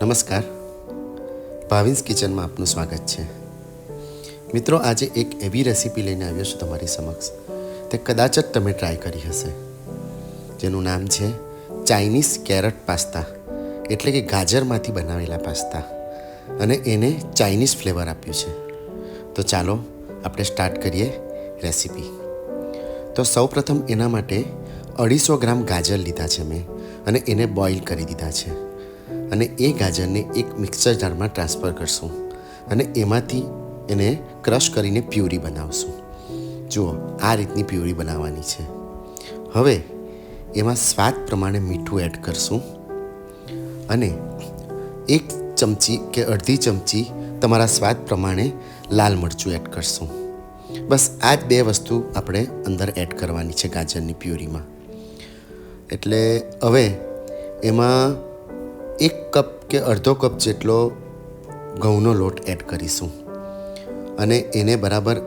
નમસ્કાર, ભાવિન્સ કિચનમાં આપનું સ્વાગત છે. મિત્રો, આજે એક એવી રેસીપી લઈને આવ્યો છું તમારી સમક્ષ. તે કદાચ જ તમે ટ્રાય કરી હશે, જેનું નામ છે ચાઇનીઝ કેરટ પાસ્તા, એટલે કે ગાજરમાંથી બનાવેલા પાસ્તા, અને એને ચાઇનીઝ ફ્લેવર આપ્યું છે. તો ચાલો આપણે સ્ટાર્ટ કરીએ રેસીપી. તો સૌપ્રથમ એના માટે 250 ગ્રામ ગાજર લીધા છે મેં, અને એને બોઇલ કરી દીધા છે. અને એ ગાજરને એક મિક્સર જારમાં ટ્રાન્સફર કરશું અને એમાંથી એને ક્રશ કરીને પ્યુરી બનાવશું. જુઓ, આ રીતની પ્યુરી બનાવવાની છે. હવે એમાં સ્વાદ પ્રમાણે મીઠું એડ કરશું અને 1 ચમચી કે અડધી ચમચી તમારા સ્વાદ પ્રમાણે લાલ મરચું એડ કરશું. બસ આ જ 2 વસ્તુ આપણે અંદર એડ કરવાની છે ગાજરની પ્યુરીમાં. એટલે હવે એમાં 1 કપ કે અડધો કપ જેટલો ઘઉંનો લોટ એડ કરીશું અને એને બરાબર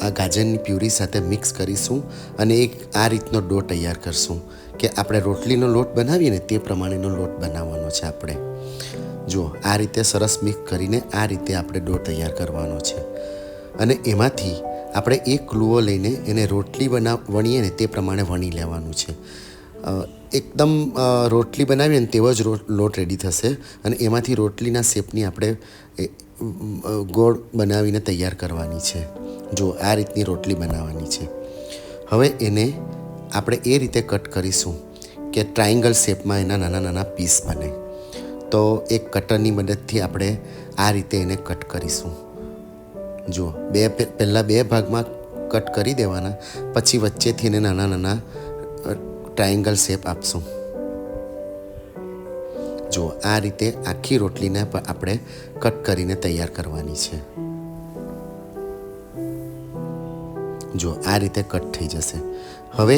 આ ગાજરની પ્યુરી સાથે મિક્સ કરીશું અને એક આ રીતનો ડો તૈયાર કરશું કે આપણે રોટલીનો લોટ બનાવીએ ને તે પ્રમાણેનો લોટ બનાવવાનો છે આપણે. જુઓ, આ રીતે સરસ મિક્સ કરીને આ રીતે આપણે ડો તૈયાર કરવાનો છે. અને એમાંથી આપણે એક લુઓ લઈને એને રોટલી વણીએ ને તે પ્રમાણે વણી લેવાનું છે. એકદમ રોટલી બનાવીએ ને તેવો જ લોટ રેડી થશે અને એમાંથી રોટલીના શેપની આપણે ગોળ બનાવીને તૈયાર કરવાની છે. જો આ રીતની રોટલી બનાવવાની છે. હવે એને આપણે એ રીતે કટ કરીશું કે ટ્રાયંગલ શેપમાં એના નાના નાના પીસ બને. તો એક કટરની મદદથી આપણે આ રીતે એને કટ કરીશું. જુઓ, પહેલાં 2 ભાગમાં કટ કરી દેવાના, પછી વચ્ચેથી એને નાના નાના ટ્રાયંગલ શેપ આપશું. જુઓ, આ રીતે આખી રોટલીને આપણે કટ કરીને તૈયાર કરવાની છે. જુઓ, આ રીતે કટ થઈ જશે. હવે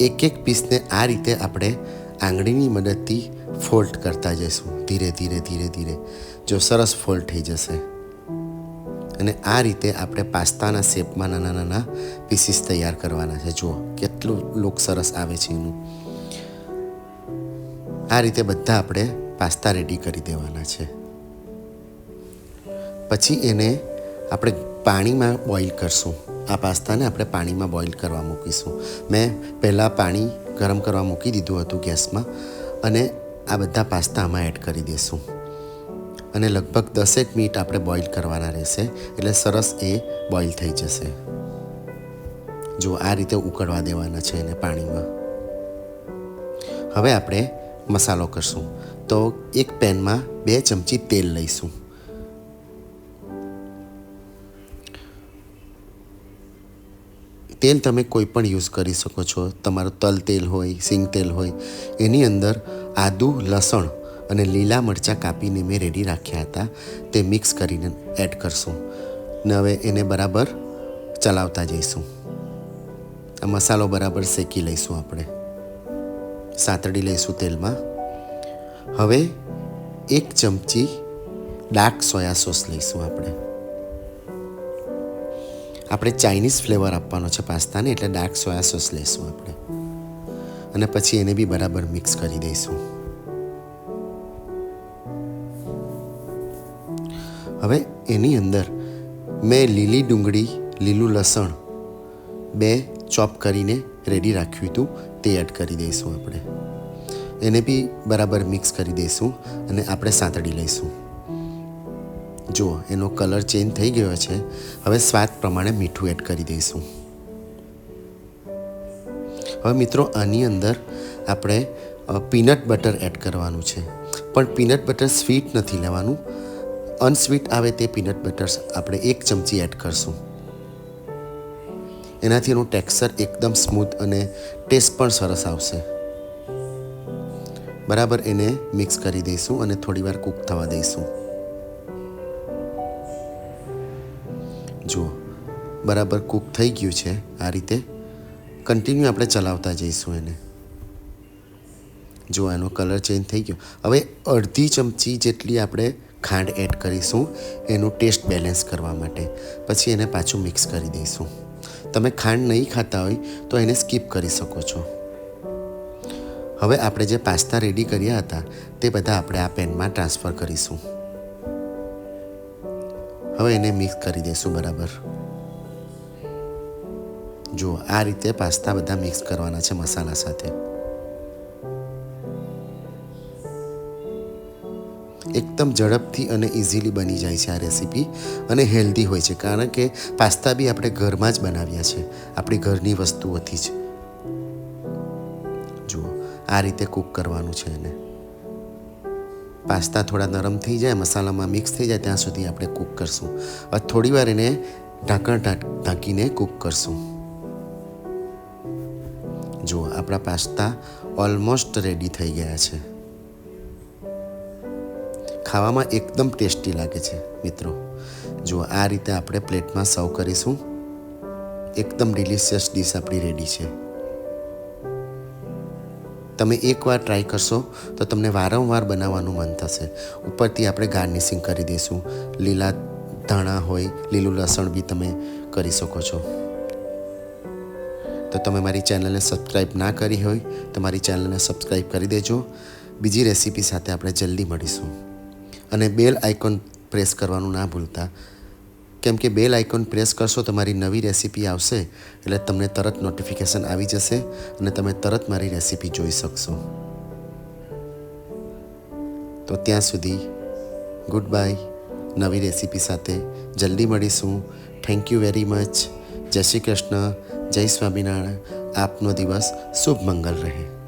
એક પીસને આ રીતે આપણે આંગળીની મદદથી ફોલ્ડ કરતા જઈશું, ધીરે ધીરે ધીરે ધીરે. જો સરસ ફોલ્ડ થઈ જશે. અને આ રીતે આપણે પાસ્તાના શેપમાં નાના નાના પીસીસ તૈયાર કરવાના છે. જુઓ કેટલું લુક સરસ આવે છે એનું. આ રીતે બધા આપણે પાસ્તા રેડી કરી દેવાના છે. પછી એને આપણે પાણીમાં બોઇલ કરશું. આ પાસ્તાને આપણે પાણીમાં બોઇલ કરવા મૂકીશું. મેં પહેલાં પાણી ગરમ કરવા મૂકી દીધું હતું ગેસમાં, અને આ બધા પાસ્તા આમાં એડ કરી દઈશું. અને લગભગ 10 મિનિટ આપણે બોઇલ કરવાના રહેશે, એટલે સરસ એ બોઇલ થઈ જશે. જો આ રીતે ઉકળવા દેવાના છે એને પાણીમાં. હવે આપણે મસાલો કરશું. તો એક પેનમાં 2 ચમચી તેલ લઈશું. તેલ તમે કોઈ પણ યુઝ કરી શકો છો. તમારું તલ તેલ હોય, સિંગ તેલ હોય. એની અંદર આદુ, લસણ અને લીલા મરચાં કાપીને મેં રેડી રાખ્યા હતા, તે મિક્સ કરીને એડ કરશું. ને હવે એને બરાબર ચલાવતા જઈશું. આ મસાલો બરાબર શેકી લઈશું, આપણે સાતડી લઈશું તેલમાં. હવે 1 ચમચી ડાર્ક સોયા સોસ લઈશું. આપણે ચાઇનીઝ ફ્લેવર આપવાનો છે પાસ્તાને, એટલે ડાર્ક સોયા સોસ લઈશું આપણે. અને પછી એને બી બરાબર મિક્સ કરી દઈશું. હવે એની અંદર મેં લીલી ડુંગળી, લીલું લસણ 2 ચોપ કરીને રેડી રાખ્યું હતું, તે એડ કરી દઈશું આપણે. એને બી બરાબર મિક્સ કરી દઈશું અને આપણે સાંતળી લઈશું. જુઓ, એનો કલર ચેન્જ થઈ ગયો છે. હવે સ્વાદ પ્રમાણે મીઠું એડ કરી દઈશું. હવે મિત્રો, આની અંદર આપણે પીનટ બટર એડ કરવાનું છે, પણ પીનટ બટર સ્વીટ નથી લેવાનું. અનસ્વીટ આવે તે પીનટ બટર આપણે 1 ચમચી એડ કરશું. એનાથી એનું ટેક્સચર એકદમ સ્મૂથ અને ટેસ્ટ પણ સરસ આવશે. બરાબર એને મિક્સ કરી દઈશું અને થોડીવાર કૂક થવા દઈશું. જુઓ, બરાબર કૂક થઈ ગયું છે. આ રીતે કન્ટિન્યુ આપણે ચલાવતા જઈશું એને. જો એનો કલર ચેન્જ થઈ ગયો. હવે અડધી ચમચી જેટલી આપણે ખાંડ એડ કરીશું, એનું ટેસ્ટ બેલેન્સ કરવા માટે. પછી એને પાછું મિક્સ કરી દઈશું. તમે ખાંડ નહીં ખાતા હોય તો એને સ્કીપ કરી શકો છો. હવે આપણે જે પાસ્તા રેડી કર્યા હતા તે બધા આપણે આ પેનમાં ટ્રાન્સફર કરીશું. હવે એને મિક્સ કરી દઈશું બરાબર. જુઓ, આ રીતે પાસ્તા બધા મિક્સ કરવાના છે મસાલા સાથે. એકદમ ઝડપથી અને ઇઝીલી બની જાય છે આ રેસીપી, અને હેલ્ધી હોય છે, કારણ કે પાસ્તા બી આપણે ઘરમાં જ બનાવ્યા છે, આપણી ઘરની વસ્તુઓથી જ. જુઓ, આ રીતે કૂક કરવાનું છે એને. પાસ્તા થોડા નરમ થઈ જાય, મસાલામાં મિક્સ થઈ જાય ત્યાં સુધી આપણે કૂક કરશું. હવે થોડી વાર એને ઢાંકીને કૂક કરશું. જુઓ, આપણા પાસ્તા ઓલમોસ્ટ રેડી થઈ ગયા છે. ખાવામાં એકદમ ટેસ્ટી લાગે છે મિત્રો. જુઓ, આ રીતે આપણે પ્લેટમાં સર્વ કરીશું. એકદમ ડિલિશિયસ ડીશ આપણી રેડી છે. તમે એકવાર ટ્રાય કરશો તો તમને વારંવાર બનાવવાનું મન થશે. ઉપરથી આપણે ગાર્નિશિંગ કરી દઈશું. લીલા ધાણા હોય, લીલું લસણ બી તમે કરી શકો છો. તો તમે મારી ચેનલને સબસ્ક્રાઈબ ના કરી હોય તો મારી ચેનલને સબસ્ક્રાઈબ કરી દેજો. બીજી રેસીપી સાથે આપણે જલ્દી મળીશું. અને બેલ આઇકોન પ્રેસ કરવાનું ના ભૂલતા, કેમ કે બેલ આઇકોન પ્રેસ કરશો તો મારી નવી રેસીપી આવશે એટલે તમને તરત નોટિફિકેશન આવી જશે અને તમે તરત મારી રેસીપી જોઈ શકશો. તો ત્યાં સુધી ગુડ બાય. નવી રેસીપી સાથે જલ્દી મળીશું. Thank you very much. જય શ્રી કૃષ્ણ, જય સ્વામિનારાયણ. આપનો દિવસ શુભ મંગલ રહે.